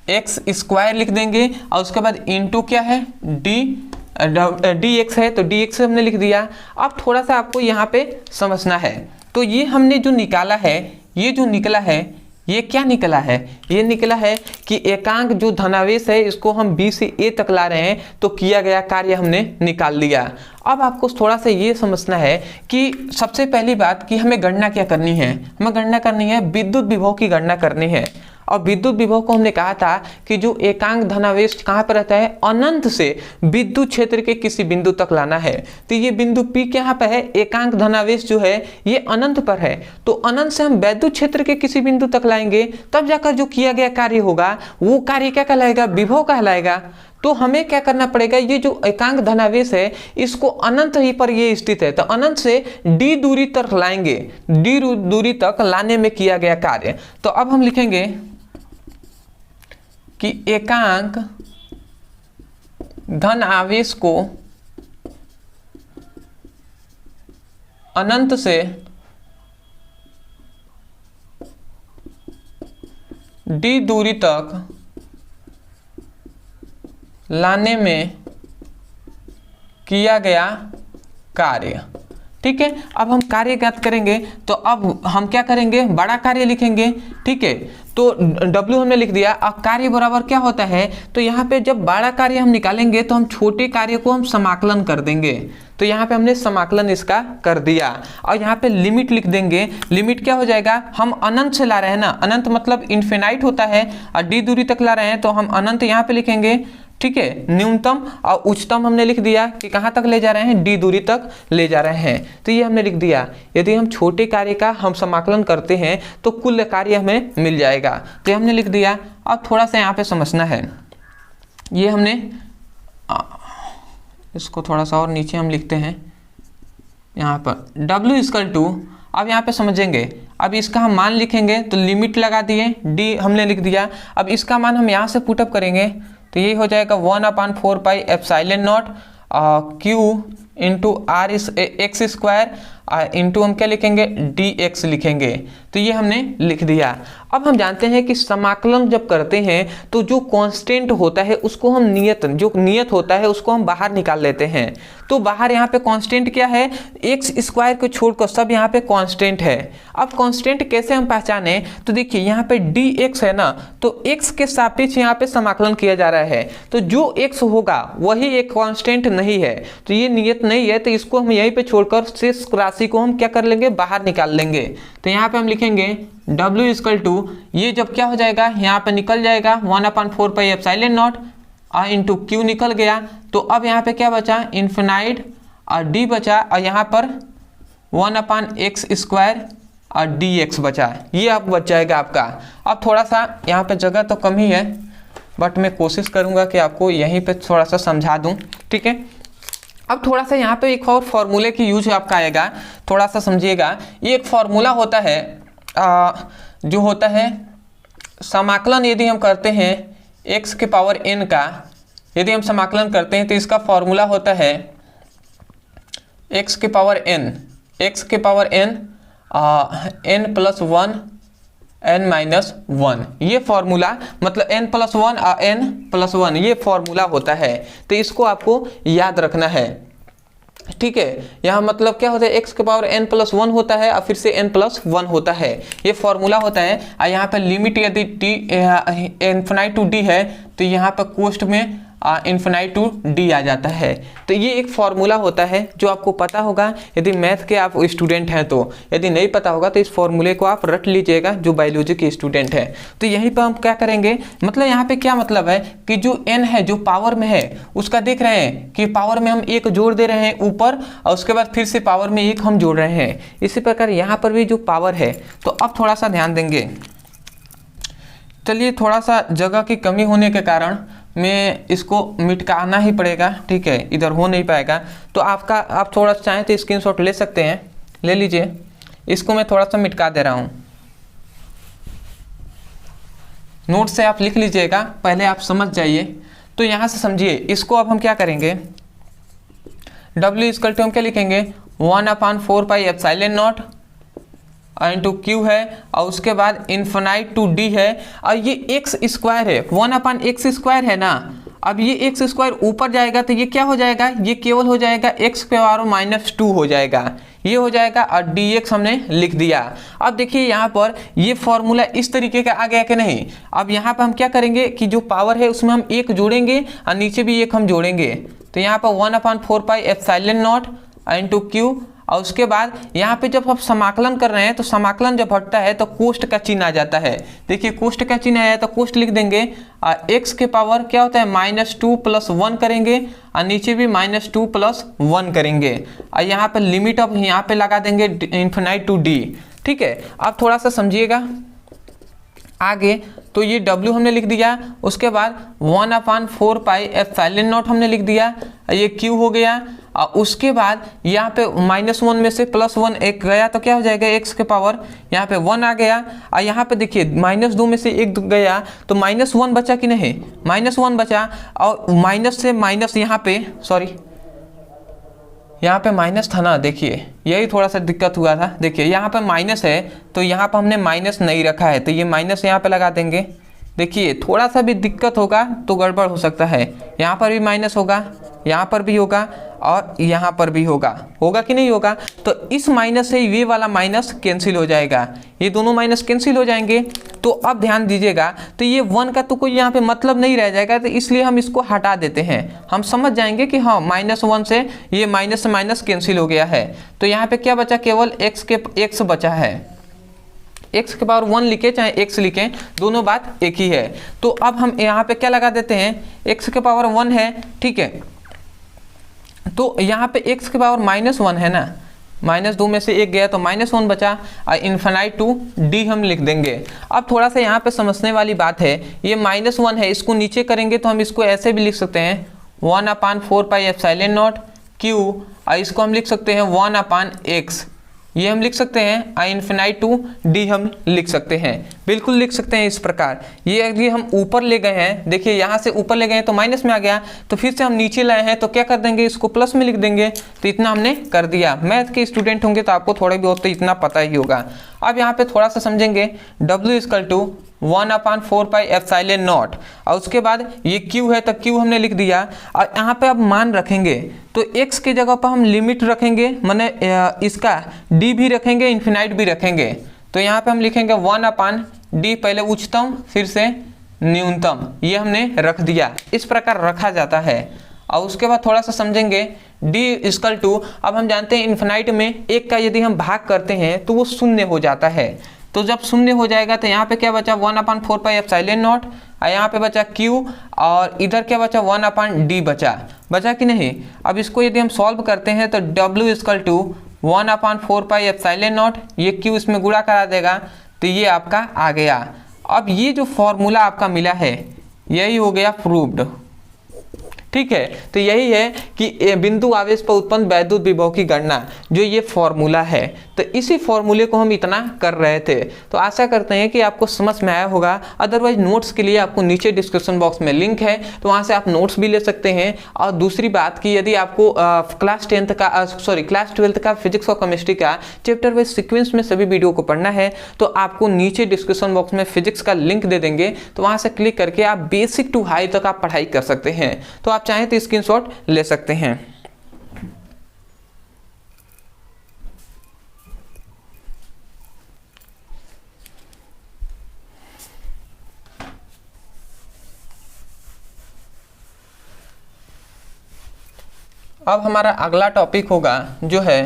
एक्स स्क्वायर लिख देंगे और उसके बाद इंटू क्या है dx है, तो dx हमने लिख दिया। अब थोड़ा सा आपको यहाँ पे समझना है, तो ये हमने जो निकाला है, ये जो निकला है, ये क्या निकला है, ये निकला है कि एकांक जो धनावेश है इसको हम B से A तक ला रहे हैं, तो किया गया कार्य हमने निकाल लिया। अब आपको थोड़ा सा ये समझना है कि सबसे पहली बात कि हमें गणना क्या करनी है, हमें गणना करनी है विद्युत विभव की गणना करनी है। और विद्युत विभव को हमने कहा था कि जो एकांक धनावेश कहाँ पर रहता है, अनंत से विद्युत क्षेत्र के किसी बिंदु तक लाना है। तो ये बिंदु P कहाँ पर है, एकांक धनावेश जो है ये अनंत पर है, तो अनंत से हम वैद्युत क्षेत्र के किसी बिंदु तक लाएंगे, तब जाकर जो किया गया कार्य होगा वो कार्य क्या कहलाएगा, विभव कहलाएगा। तो हमें क्या करना पड़ेगा, ये जो एकांक धनावेश है इसको अनंत ही पर ये स्थित है, तो अनंत से d दूरी तक लाएंगे, d दूरी तक लाने में किया गया कार्य। तो अब हम लिखेंगे कि एकांक धन आवेश को अनंत से d दूरी तक लाने में किया गया कार्य। ठीक है। अब हम कार्य ज्ञात करेंगे, तो अब हम क्या करेंगे, बड़ा कार्य लिखेंगे। ठीक है, तो W हमने लिख दिया। अब कार्य बराबर क्या होता है, तो यहाँ पे जब बड़ा कार्य हम निकालेंगे तो हम छोटे कार्य को हम समाकलन कर देंगे। तो यहाँ पे हमने समाकलन इसका कर दिया और यहाँ पे लिमिट लिख देंगे। लिमिट क्या हो जाएगा, हम अनंत से ला रहे हैं ना, अनंत मतलब इन्फिनाइट होता है और d दूरी तक ला रहे हैं तो हम अनंत यहाँ पे लिखेंगे। ठीक है, न्यूनतम और उच्चतम हमने लिख दिया कि कहाँ तक ले जा रहे हैं, डी दूरी तक ले जा रहे हैं। तो ये हमने लिख दिया। यदि हम छोटे कार्य का हम समाकलन करते हैं तो कुल कार्य हमें मिल जाएगा। तो ये हमने लिख दिया। अब थोड़ा सा यहाँ पे समझना है, ये हमने इसको थोड़ा सा और नीचे हम लिखते हैं यहाँ पर W = अब यहाँ पे समझेंगे। अब इसका हम मान लिखेंगे तो लिमिट लगा दिए, डी हमने लिख दिया। अब इसका मान हम यहाँ से पुटअप करेंगे तो ये हो जाएगा 1/4πε0 Q into R X square into हम क्या लिखेंगे, dx लिखेंगे। तो ये हमने लिख दिया। अब हम जानते हैं कि समाकलन जब करते हैं तो जो कांस्टेंट होता है उसको हम जो नियत होता है उसको हम बाहर निकाल लेते हैं। तो बाहर यहाँ पे कांस्टेंट क्या है, एक्स स्क्वायर को छोड़कर सब यहाँ पे कांस्टेंट है। अब कांस्टेंट कैसे हम पहचाने, तो देखिए यहाँ पे dx है ना, तो x के सापेक्ष यहाँ पे समाकलन किया जा रहा है। तो जो x होगा वही एक कांस्टेंट नहीं है, तो ये नियत नहीं है, तो इसको हम यहीं पे छोड़कर शेष राशि को हम क्या कर लेंगे, बाहर निकाल लेंगे। तो यहाँ पे हम लिखेंगे W = ये जब क्या हो जाएगा, यहाँ पे निकल जाएगा 1/4πε0 इंटू Q निकल गया। तो अब यहाँ पे क्या बचा, इन्फिनाइट और D बचा और यहाँ पर 1/x² और dx बचा। ये अब बच जाएगा आपका। अब थोड़ा सा यहाँ पे जगह तो कम ही है बट मैं कोशिश करूँगा कि आपको यहीं पे थोड़ा सा समझा दूँ। ठीक है, अब थोड़ा सा यहाँ पे एक और फॉर्मूले की यूज आपका आएगा, थोड़ा सा समझिएगा। ये एक फॉर्मूला होता है जो होता है समाकलन यदि हम करते हैं x के पावर n का, यदि हम समाकलन करते हैं तो इसका फॉर्मूला होता है x के पावर n n+1 n-1। ये फॉर्मूला मतलब n+1 और n+1 ये फॉर्मूला होता है। तो इसको आपको याद रखना है। ठीक है, यहाँ मतलब क्या होता है, x के पावर n+1 होता है और फिर से n+1 होता है, ये फॉर्मूला होता है। और यहाँ पर लिमिट यदि t इन्फिनाइट टू d है तो यहाँ पर कोष्ठ में इन्फिनाइट टू d आ जाता है। तो ये एक फॉर्मूला होता है जो आपको पता होगा यदि मैथ के आप स्टूडेंट हैं तो। यदि नहीं पता होगा तो इस फॉर्मूले को आप रट लीजिएगा जो बायोलॉजी के स्टूडेंट है। तो यहीं पर हम क्या करेंगे, मतलब यहाँ पे क्या मतलब है कि जो n है जो पावर में है उसका देख रहे हैं कि पावर में हम 1 जोड़ दे रहे हैं ऊपर और उसके बाद फिर से पावर में 1 हम जोड़ रहे हैं। इसी प्रकार यहाँ पर भी जो पावर है, तो अब थोड़ा सा ध्यान देंगे। चलिए, थोड़ा सा जगह की कमी होने के कारण मैं इसको मिटकाना ही पड़ेगा। ठीक है, इधर हो नहीं पाएगा। तो आप थोड़ा चाहें तो स्क्रीनशॉट ले सकते हैं, ले लीजिए। इसको मैं थोड़ा सा मिटका दे रहा हूँ, नोट से आप लिख लीजिएगा, पहले आप समझ जाइए। तो यहाँ से समझिए, इसको अब हम क्या करेंगे, W = हम क्या लिखेंगे 1/4πε0 इंटू Q है और उसके बाद इन्फिनाइट टू D है और ये x² है, 1/x² है ना। अब ये x² ऊपर जाएगा तो ये क्या हो जाएगा, ये केवल हो जाएगा x के पावर -2 हो जाएगा, ये हो जाएगा और dx हमने लिख दिया। अब देखिए यहाँ पर ये फॉर्मूला इस तरीके का आ गया कि नहीं। अब यहाँ पर हम क्या करेंगे कि जो पावर है उसमें हम 1 जोड़ेंगे और नीचे भी 1 हम जोड़ेंगे। तो यहाँ पर 1/4πε0 इंटू Q और उसके बाद यहाँ पे जब आप समाकलन कर रहे हैं तो समाकलन जब हटता है तो कोष्ठ का चिन्ह आ जाता है। देखिए कोष्ठ का चिन्ह आया तो कोष्ठ लिख देंगे x के पावर क्या होता है -2 + 1 करेंगे और नीचे भी -2 + 1 करेंगे और यहाँ पे लिमिट अब यहाँ पे लगा देंगे इन्फिनाइट टू d। ठीक है, अब थोड़ा सा समझिएगा आगे। तो ये W हमने लिख दिया, उसके बाद 1/4πε0 हमने लिख दिया, ये Q हो गया और उसके बाद यहाँ पे -1 में से +1 एक गया तो क्या हो जाएगा x के पावर यहाँ पे 1 आ गया और यहाँ पे देखिए -2 में से 1 गया तो -1 बचा कि नहीं, -1 बचा और माइनस से माइनस यहाँ पे सॉरी यहाँ पे माइनस था ना, देखिए यही थोड़ा सा दिक्कत हुआ था। देखिए यहाँ पे माइनस है तो यहाँ पे हमने माइनस नहीं रखा है तो ये माइनस यहाँ पे लगा देंगे। देखिए थोड़ा सा भी दिक्कत होगा तो गड़बड़ हो सकता है। यहाँ पर भी माइनस होगा, यहाँ पर भी होगा और यहाँ पर भी होगा, होगा कि नहीं होगा। तो इस माइनस से ये वाला माइनस कैंसिल हो जाएगा, ये दोनों माइनस कैंसिल हो जाएंगे। तो अब ध्यान दीजिएगा, तो ये 1 का तो कोई यहाँ पे मतलब नहीं रह जाएगा, तो इसलिए हम इसको हटा देते हैं। हम समझ जाएंगे कि हाँ -1 से ये माइनस से माइनस कैंसिल हो गया है। तो यहाँ पे क्या बचा, केवल x बचा है। x के पावर 1 लिखे चाहे x लिखें, दोनों बात एक ही है। तो अब हम यहाँ पे क्या लगा देते हैं, x के पावर 1 है, ठीक है। तो यहाँ पे x के पावर -1 है ना, -2 में से 1 गया तो -1 बचा, और इन्फिनाइट टू d हम लिख देंगे। अब थोड़ा सा यहाँ पे समझने वाली बात है, ये -1 है, इसको नीचे करेंगे तो हम इसको ऐसे भी लिख सकते हैं 1/4πε0 q, और इसको हम लिख सकते हैं 1/x, ये हम लिख सकते हैं, आई इन्फिनाइट टू डी हम लिख सकते हैं, बिल्कुल लिख सकते हैं इस प्रकार। ये हम ऊपर ले गए हैं, देखिए यहाँ से ऊपर ले गए हैं तो माइनस में आ गया, तो फिर से हम नीचे लाए हैं तो क्या कर देंगे, इसको प्लस में लिख देंगे। तो इतना हमने कर दिया। मैथ के स्टूडेंट होंगे तो आपको थोड़ा बहुत तो इतना पता ही होगा। अब यहाँ पे थोड़ा सा समझेंगे, W = 1/4πε0, और उसके बाद ये Q है तो Q हमने लिख दिया। और यहाँ पे अब मान रखेंगे तो x की जगह पर हम लिमिट रखेंगे, माने इसका d भी रखेंगे, इन्फिनाइट भी रखेंगे। तो यहाँ पे हम लिखेंगे 1/d, पहले उच्चतम फिर से न्यूनतम, ये हमने रख दिया। इस प्रकार रखा जाता है। और उसके बाद थोड़ा सा समझेंगे d = अब हम जानते हैं इन्फिनाइट में 1 का यदि हम भाग करते हैं तो वो शून्य हो जाता है। तो जब शून्य हो जाएगा तो यहाँ पे क्या बचा 1/4πε0, और यहाँ पे बचा q, और इधर क्या बचा 1/d बचा कि नहीं। अब इसको यदि हम सॉल्व करते हैं तो W = 1/4πε0, ये q इसमें गुणा करा देगा तो ये आपका आ गया। अब ये जो फॉर्मूला आपका मिला है यही हो गया प्रूव्ड, ठीक है। तो यही है कि बिंदु आवेश पर उत्पन्न वैद्युत विभव की गणना, जो ये फॉर्मूला है। तो इसी फॉर्मूले को हम इतना कर रहे थे। तो आशा करते हैं कि आपको समझ में आया होगा। अदरवाइज नोट्स के लिए आपको नीचे डिस्क्रिप्शन बॉक्स में लिंक है, तो वहाँ से आप नोट्स भी ले सकते हैं। और दूसरी बात कि यदि आपको क्लास 12th का फिजिक्स और केमिस्ट्री का चैप्टर वाइज सीक्वेंस में सभी वीडियो को पढ़ना है तो आपको नीचे डिस्क्रिप्शन बॉक्स में फिजिक्स का लिंक दे देंगे, तो वहाँ से क्लिक करके आप बेसिक टू हाई तक आप पढ़ाई कर सकते हैं। तो आप चाहें तो स्क्रीनशॉट ले सकते हैं। अब हमारा अगला टॉपिक होगा जो है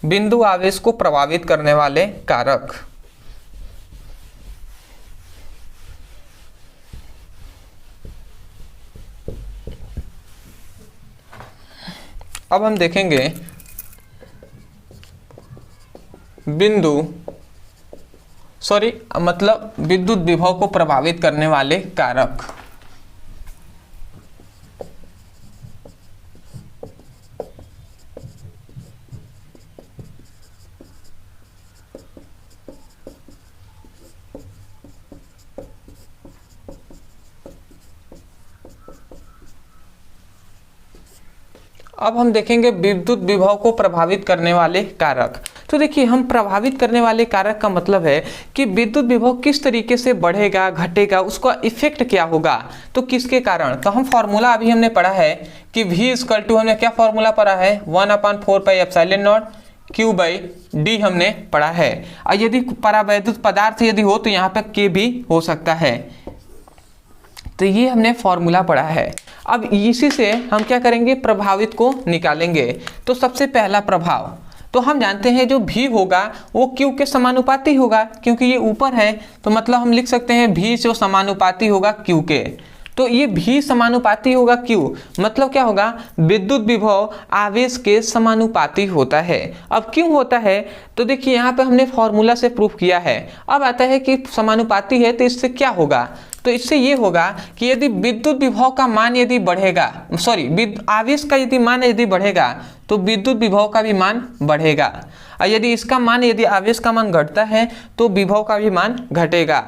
बिंदु आवेश को प्रभावित करने वाले कारक। अब हम देखेंगे विद्युत विभव को प्रभावित करने वाले कारक। अब हम देखेंगे विद्युत विभव को प्रभावित करने वाले कारक। तो देखिए, हम प्रभावित करने वाले कारक का मतलब है कि विद्युत विभव किस तरीके से बढ़ेगा घटेगा, उसका इफेक्ट क्या होगा, तो किसके कारण। तो हम फॉर्मूला अभी हमने पढ़ा है कि V = हमने क्या फॉर्मूला पढ़ा है 1/4πε0 Q/d हमने पढ़ा है। और यदि परावैद्युत पदार्थ यदि हो तो यहाँ पे K भी हो सकता है। तो ये हमने फॉर्मूला पढ़ा है। अब इसी से हम क्या करेंगे, प्रभावित को निकालेंगे। तो सबसे पहला प्रभाव तो हम जानते हैं जो V होगा वो Q के समानुपाती होगा, क्योंकि ये ऊपर है तो मतलब हम लिख सकते हैं V जो समानुपाती होगा Q के। तो ये V समानुपाती होगा Q, मतलब क्या होगा, विद्युत विभव आवेश के समानुपाती होता है। अब क्यों होता है, तो देखिए यहाँ पे हमने फॉर्मूला से प्रूफ किया है। अब आता है कि समानुपाती है तो इससे क्या होगा, तो इससे ये होगा कि यदि विद्युत विभव का मान यदि बढ़ेगा, आवेश का यदि मान यदि बढ़ेगा तो विद्युत विभव का भी मान बढ़ेगा, और यदि इसका मान यदि आवेश का मान घटता है तो विभव का भी मान घटेगा।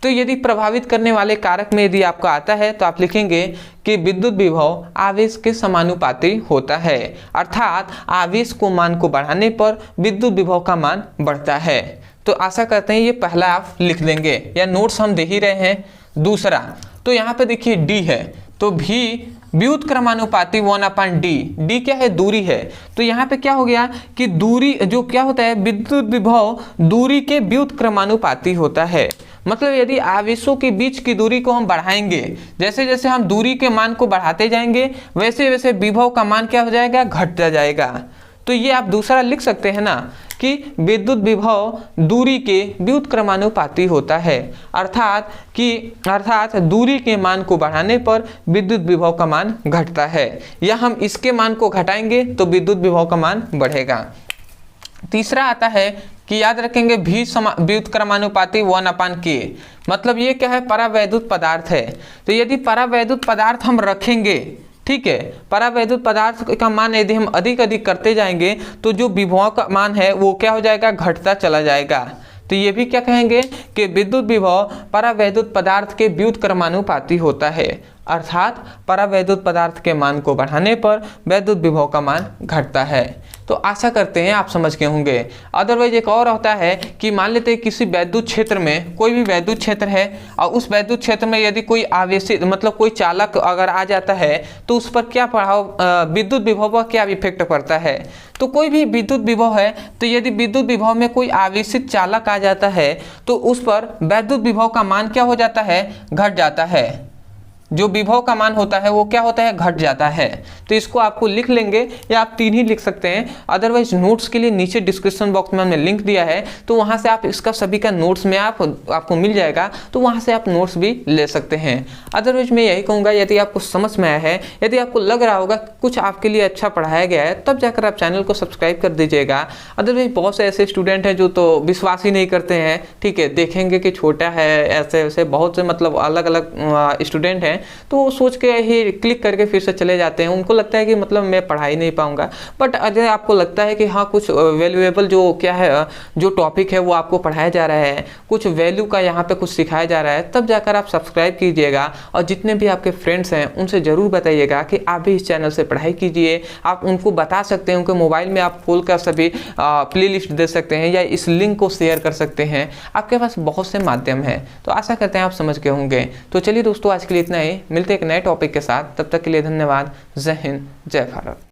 तो यदि प्रभावित करने वाले कारक में यदि आपको आता है तो आप लिखेंगे कि विद्युत विभव आवेश के समानुपाती होता है, अर्थात आवेश को मान को बढ़ाने पर विद्युत विभव का मान बढ़ता है। तो आशा करते हैं ये पहला आप लिख देंगे, या नोट्स हम दे ही रहे हैं। दूसरा तो यहाँ पे देखिए डी है, तो भी व्युत्क्रमानुपाती 1/d। डी क्या है? दूरी है। तो यहाँ पे क्या हो गया कि दूरी जो क्या होता है, विद्युत विभव दूरी के व्युत्क्रमानुपाती होता है। मतलब यदि आवेशों के बीच की दूरी को हम बढ़ाएंगे, जैसे जैसे हम दूरी के मान को बढ़ाते जाएंगे वैसे वैसे विभव का मान क्या हो जाएगा? घटता जाएगा। तो ये आप दूसरा लिख सकते हैं ना कि विद्युत विभव दूरी के व्युत्क्रमानुपाती होता है, अर्थात दूरी के मान को बढ़ाने पर विद्युत विभव का मान घटता है, या हम इसके मान को घटाएंगे तो विद्युत विभव का मान बढ़ेगा। तीसरा आता है कि याद रखेंगे भी व्युत्क्रमानुपाती 1/k। मतलब ये क्या है? परावैद्युत पदार्थ है। तो यदि परावैद्युत पदार्थ हम रखेंगे, ठीक है, परावैद्युत पदार्थ का मान यदि हम अधिक अधिक करते जाएंगे तो जो विभव का मान है वो क्या हो जाएगा? घटता चला जाएगा। तो ये भी क्या कहेंगे कि विद्युत विभव परावैद्युत पदार्थ के व्युत्क्रमानुपाती होता है, अर्थात परावैद्युत पदार्थ के मान को बढ़ाने पर वैद्युत विभव का मान घटता है। तो आशा करते हैं आप समझ गए होंगे। अदरवाइज एक और होता है कि मान लेते हैं किसी वैद्युत क्षेत्र में, कोई भी वैद्युत क्षेत्र है और उस वैद्युत क्षेत्र में यदि कोई आवेशित मतलब कोई चालक अगर आ जाता है तो उस पर क्या प्रभाव, विद्युत विभव पर क्या इफेक्ट पड़ता है। तो कोई भी विद्युत विभव है, तो यदि विद्युत विभव में कोई आवेशित चालक आ जाता है तो उस पर वैद्युत विभव का मान क्या हो जाता है? घट जाता है। जो विभव का मान होता है वो क्या होता है? घट जाता है। तो इसको आपको लिख लेंगे, या आप 3 ही लिख सकते हैं। अदरवाइज नोट्स के लिए नीचे डिस्क्रिप्शन बॉक्स में हमने लिंक दिया है, तो वहां से आप इसका सभी का नोट्स में आपको मिल जाएगा, तो वहां से आप नोट्स भी ले सकते हैं। अदरवाइज मैं यही कहूँगा, यदि आपको समझ में आया है, यदि आपको लग रहा होगा कुछ आपके लिए अच्छा पढ़ाया गया है, तब जाकर आप चैनल को सब्सक्राइब कर दीजिएगा। अदरवाइज बहुत से ऐसे स्टूडेंट हैं जो तो विश्वास ही नहीं करते हैं, ठीक है, देखेंगे कि छोटा है, ऐसे वैसे बहुत से मतलब अलग अलग स्टूडेंट हैं, तो वो सोच के ही क्लिक करके फिर से चले जाते हैं। उनको लगता है कि मतलब मैं पढ़ा ही नहीं पाऊंगा। बट अगर आपको लगता है कि हाँ कुछ वैल्यूएबल जो क्या है, जो टॉपिक है वो आपको पढ़ाया जा रहा है, कुछ वैल्यू का यहाँ पे कुछ सिखाया जा रहा है, तब जाकर आप सब्सक्राइब कीजिएगा। और जितने भी आपके फ्रेंड्स हैं उनसे ज़रूर बताइएगा कि आप भी इस चैनल से पढ़ाई कीजिए। आप उनको बता सकते हैं, उनके मोबाइल में आप खोल कर सभी प्ले लिस्ट दे सकते हैं, या इस लिंक को शेयर कर सकते हैं। आपके पास बहुत से माध्यम है। तो आशा करते हैं आप समझ गए होंगे। तो चलिए दोस्तों, आज के लिए इतना ही। मिलते हैं एक नए टॉपिक के साथ, तब तक के लिए धन्यवाद। जय हिंद, जय भारत।